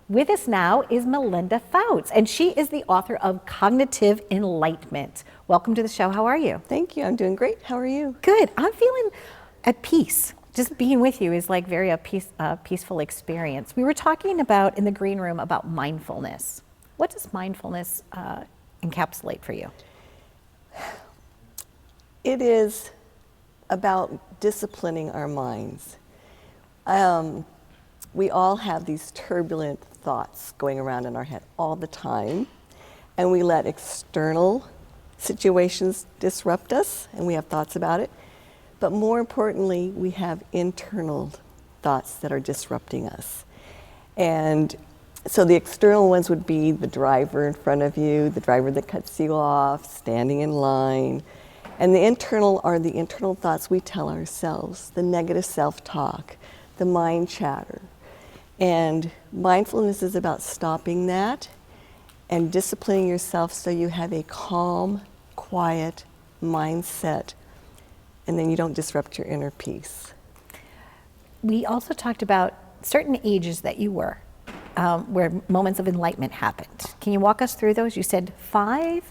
With us now is Melinda Fouts, and she is the author of Cognitive Enlightenment. Welcome to the show. How are you? Thank you. I'm doing great. How are you? Good. I'm feeling at peace. Just being with you is like very peaceful experience. We were talking about in the green room about mindfulness. What does mindfulness encapsulate for you? It is about disciplining our minds. We all have these turbulent thoughts going around in our head all the time, and we let external situations disrupt us, and we have thoughts about it. But more importantly, we have internal thoughts that are disrupting us. And so the external ones would be the driver in front of you, the driver that cuts you off, standing in line. And the internal are the internal thoughts we tell ourselves, the negative self-talk, the mind chatter. And mindfulness is about stopping that and disciplining yourself so you have a calm, quiet mindset, and then you don't disrupt your inner peace. We also talked about certain ages that you were, where moments of enlightenment happened. Can you walk us through those? You said 5,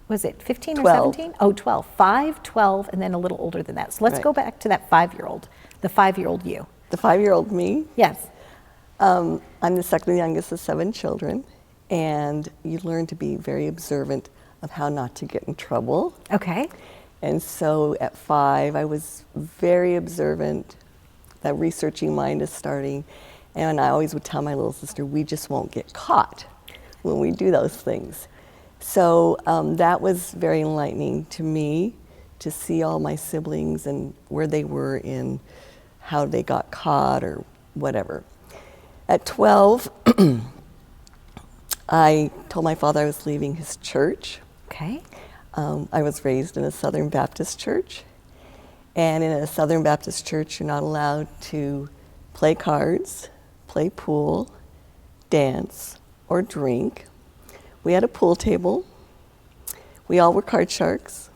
was it 15 or 12. 17? Oh, 12. 5, 12, and then a little older than that. So let's go back to that 5-year-old, the 5-year-old you. The 5-year-old me? Yes. I'm the second youngest of 7 children, and you learn to be very observant of how not to get in trouble. Okay. And so at 5, I was very observant. That researching mind is starting. And I always would tell my little sister, we just won't get caught when we do those things. So that was very enlightening to me, to see all my siblings and where they were in how they got caught or whatever. At 12, I told my father I was leaving his church. Okay. I was raised in a Southern Baptist church, and in a Southern Baptist church, you're not allowed to play cards, play pool, dance, or drink. We had a pool table. We all were card sharks.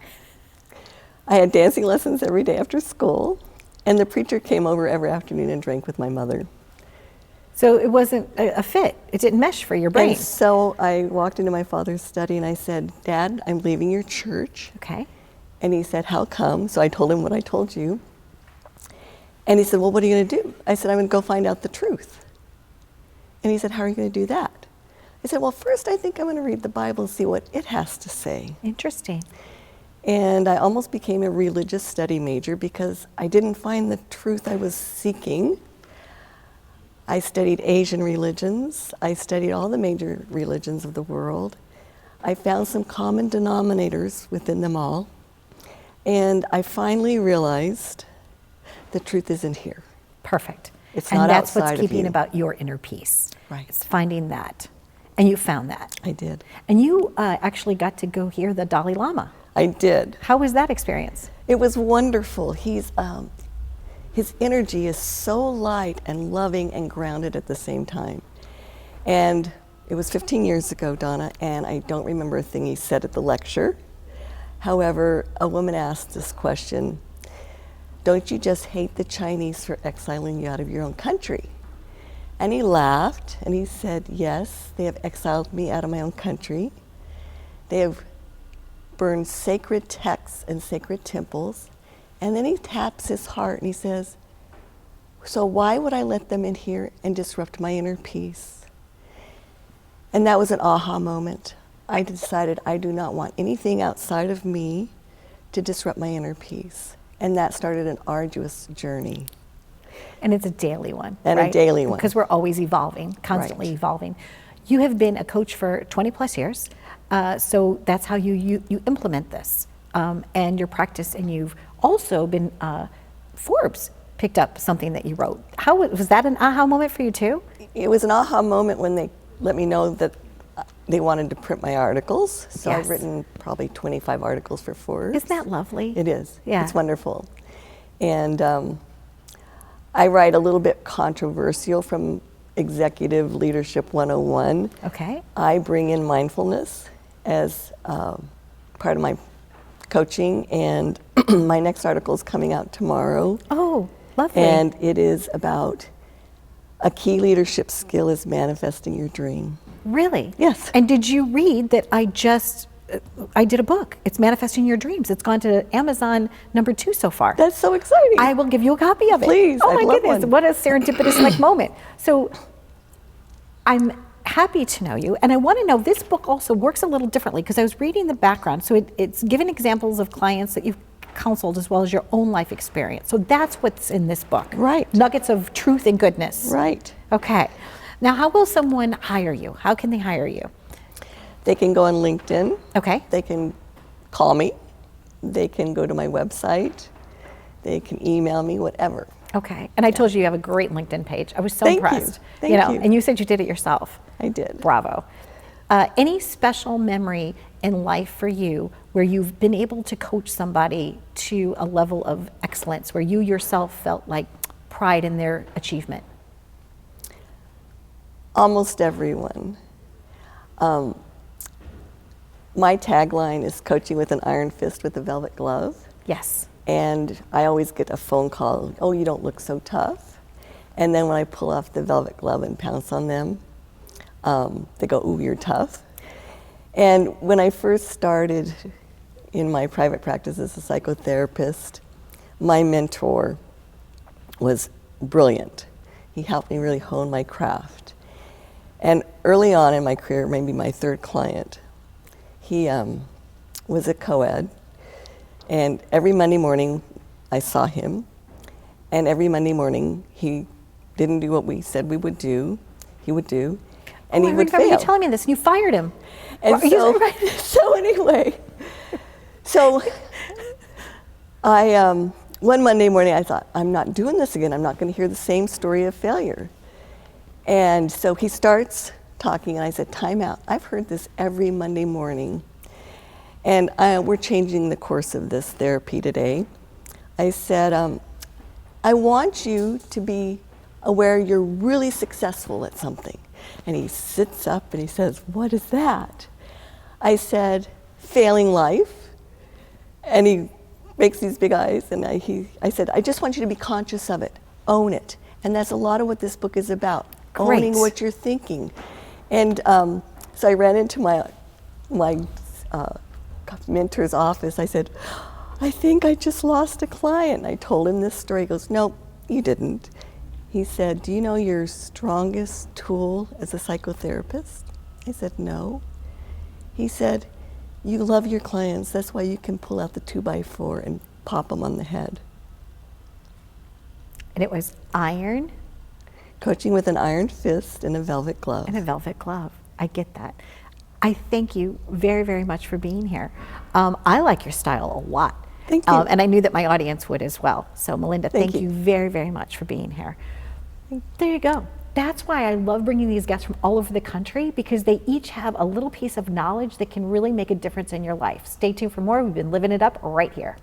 I had dancing lessons every day after school, and the preacher came over every afternoon and drank with my mother. So it wasn't a fit. It didn't mesh for your brain. And so I walked into my father's study and I said, Dad, I'm leaving your church. Okay. And he said, how come? So I told him what I told you. And he said, well, what are you going to do? I said, I'm going to go find out the truth. And he said, how are you going to do that? I said, well, first I think I'm going to read the Bible and see what it has to say. Interesting. And I almost became a religious study major because I didn't find the truth I was seeking. I studied Asian religions. I studied all the major religions of the world. I found some common denominators within them all. And I finally realized the truth isn't here. Perfect. It's and not that's outside what's of keeping you. about your inner peace. Right. It's finding that. And you found that. I did. And you actually got to go hear the Dalai Lama. I did. How was that experience? It was wonderful. His energy is so light and loving and grounded at the same time. And it was 15 years ago, Donna, and I don't remember a thing he said at the lecture. However, a woman asked this question, don't you just hate the Chinese for exiling you out of your own country? And he laughed and he said, yes, they have exiled me out of my own country. They have burned sacred texts and sacred temples. And then he taps his heart and he says, so why would I let them in here and disrupt my inner peace? And that was an aha moment. I decided I do not want anything outside of me to disrupt my inner peace. And that started an arduous journey. And it's a daily one, And right? a daily one. Because we're always evolving, constantly Right. evolving. You have been a coach for 20 plus years. So that's how you implement this and your practice. And you've also been, Forbes picked up something that you wrote. How was that an aha moment for you too? It was an aha moment when they let me know that they wanted to print my articles. So Yes. I've written probably 25 articles for Forbes. Isn't that lovely? It is. Yeah. It's wonderful. And I write a little bit controversial from Executive Leadership 101. Okay. I bring in mindfulness as part of my coaching, and my next article is coming out tomorrow. Oh, lovely. And it is about A key leadership skill is manifesting your dream. Really? Yes. And did you read that I did a book? It's Manifesting Your Dreams. It's gone to Amazon #2 so far. That's so exciting. I will give you a copy of it. Please, Oh I'd my love goodness, one. what a serendipitous like moment. So I'm happy to know you, and I want to know, this book also works a little differently, because I was reading the background. So it's given examples of clients that you've counseled as well as your own life experience. So that's what's in this book. Right. Nuggets of truth and goodness. Right. Okay. Now, how will someone hire you? How can they hire you? They can go on LinkedIn. Okay. They can call me. They can go to my website. They can email me, whatever. Okay. And I told you have a great LinkedIn page. I was so Thank you. impressed. Thank you. And you said you did it yourself. I did. Bravo. Any special memory in life for you where you've been able to coach somebody to a level of excellence, where you yourself felt like pride in their achievement? Almost everyone. My tagline is coaching with an iron fist with a velvet glove. Yes. And I always get a phone call, oh, you don't look so tough. And then when I pull off the velvet glove and pounce on them, they go, ooh, you're tough. And when I first started in my private practice as a psychotherapist, my mentor was brilliant. He helped me really hone my craft. And early on in my career, maybe my third client, he was a co-ed. And every Monday morning, I saw him. And every Monday morning, he didn't do what we said we would do. He would do. And he would fail. I remember you telling me this, and you fired him. And so anyway, one Monday morning I thought, I'm not doing this again. I'm not going to hear the same story of failure. And so he starts talking, and I said, time out. I've heard this every Monday morning. And we're changing the course of this therapy today. I said, I want you to be aware you're really successful at something. And he sits up and he says, what is that? I said, failing life. And he makes these big eyes, and I said, I just want you to be conscious of it, own it. And that's a lot of what this book is about, Great. Owning what you're thinking. And so I ran into my mentor's office. I said, I think I just lost a client. And I told him this story. He goes, no, you didn't. He said, do you know your strongest tool as a psychotherapist? I said, no. He said, you love your clients. That's why you can pull out the 2x4 and pop them on the head. And it was iron? Coaching with an iron fist and a velvet glove. And a velvet glove. I get that. I thank you very, very much for being here. I like your style a lot. Thank you. And I knew that my audience would as well. So Melinda, thank you. you very, very much for being here. There you go. That's why I love bringing these guests from all over the country, because they each have a little piece of knowledge that can really make a difference in your life. Stay tuned for more. We've been living it up right here.